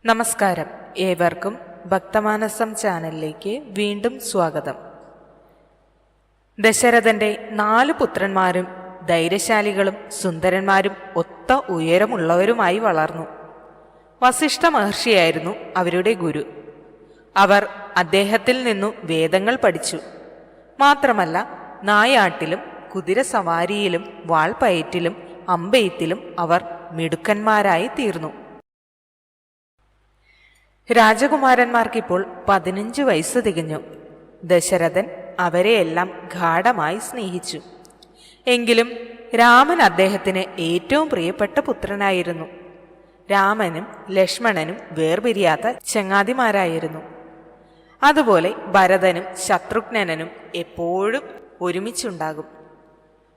നമസ്കാരം, ഏവർക്കും ഭക്തമാനസം ചാനലിലേക്ക് വീണ്ടും സ്വാഗതം. ദശരഥന്റെ 4 പുത്രന്മാരും ധൈര്യശാലികളും സുന്ദരന്മാരും ഒത്ത ഉയരമുള്ളവരുമായി വളർന്നു. വസിഷ്ഠ മഹർഷിയായിരുന്നു അവരുടെ ഗുരു. അവർ അദ്ദേഹത്തിൽ നിന്നു വേദങ്ങൾ പഠിച്ചു. മാത്രമല്ല, നായാട്ടിലും കുതിരസവാരിയിലും വാൾപയറ്റിലും അമ്പെയ്ത്തിലും അവർ മിടുക്കന്മാരായി തീർന്നു. രാജകുമാരന്മാർക്കിപ്പോൾ 15 വയസ്സ് തികഞ്ഞു. ദശരഥൻ അവരെയെല്ലാം ഗാഢമായി സ്നേഹിച്ചു. എങ്കിലും രാമൻ അദ്ദേഹത്തിന് ഏറ്റവും പ്രിയപ്പെട്ട പുത്രനായിരുന്നു. രാമനും ലക്ഷ്മണനും വേർപിരിയാത്ത ചങ്ങാതിമാരായിരുന്നു. അതുപോലെ ഭരതനും ശത്രുഘ്നനും എപ്പോഴും ഒരുമിച്ചുണ്ടാകും.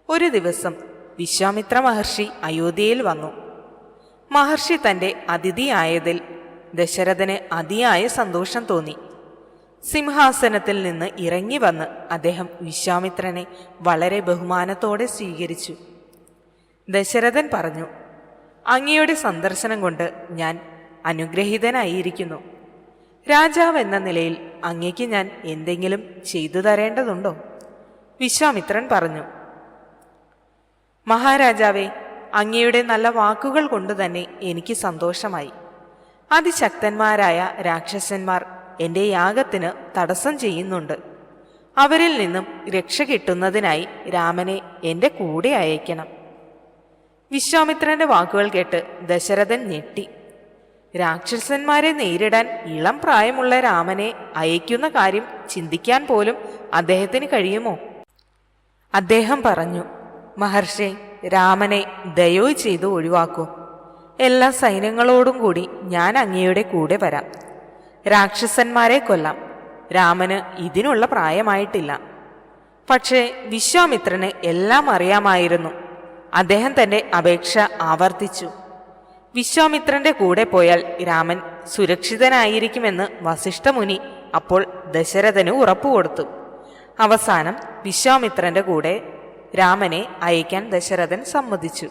ഒരു ദിവസം വിശ്വാമിത്ര മഹർഷി അയോധ്യയിൽ വന്നു. മഹർഷി തന്റെ അതിഥിയായതിൽ ദശരഥന് അതിയായ സന്തോഷം തോന്നി. സിംഹാസനത്തിൽ നിന്ന് ഇറങ്ങി വന്ന് അദ്ദേഹം വിശ്വാമിത്രനെ വളരെ ബഹുമാനത്തോടെ സ്വീകരിച്ചു. ദശരഥൻ പറഞ്ഞു, അങ്ങയുടെ സന്ദർശനം കൊണ്ട് ഞാൻ അനുഗ്രഹീതനായിരിക്കുന്നു. രാജാവ് എന്ന നിലയിൽ അങ്ങയ്ക്ക് ഞാൻ എന്തെങ്കിലും ചെയ്തു തരേണ്ടതുണ്ടോ? വിശ്വാമിത്രൻ പറഞ്ഞു, മഹാരാജാവേ, അങ്ങയുടെ നല്ല വാക്കുകൾ കൊണ്ട് തന്നെ എനിക്ക് സന്തോഷമായി. അതിശക്തന്മാരായ രാക്ഷസന്മാർ എൻ്റെ യാഗത്തിന് തടസ്സം ചെയ്യുന്നുണ്ട്. അവരിൽ നിന്നും രക്ഷ കിട്ടുന്നതിനായി രാമനെ എൻ്റെ കൂടെ അയക്കണം. വിശ്വാമിത്രന്റെ വാക്കുകൾ കേട്ട് ദശരഥൻ ഞെട്ടി. രാക്ഷസന്മാരെ നേരിടാൻ ഇളം പ്രായമുള്ള രാമനെ അയക്കുന്ന കാര്യം ചിന്തിക്കാൻ പോലും അദ്ദേഹത്തിന് കഴിയുമോ? അദ്ദേഹം പറഞ്ഞു, മഹർഷി, രാമനെ ദയവ് ചെയ്ത് ഒഴിവാക്കൂ. എല്ലാ സൈന്യങ്ങളോടും കൂടി ഞാൻ അങ്ങയുടെ കൂടെ വരാം. രാക്ഷസന്മാരെ കൊല്ലാം. രാമന് ഇതിനുള്ള പ്രായമായിട്ടില്ല. പക്ഷേ വിശ്വാമിത്രന് എല്ലാം അറിയാമായിരുന്നു. അദ്ദേഹം തന്റെ അപേക്ഷ ആവർത്തിച്ചു. വിശ്വാമിത്രന്റെ കൂടെ പോയാൽ രാമൻ സുരക്ഷിതനായിരിക്കുമെന്ന് വസിഷ്ഠമുനി അപ്പോൾ ദശരഥന് ഉറപ്പുകൊടുത്തു. അവസാനം വിശ്വാമിത്രന്റെ കൂടെ രാമനെ അയക്കാൻ ദശരഥൻ സമ്മതിച്ചു.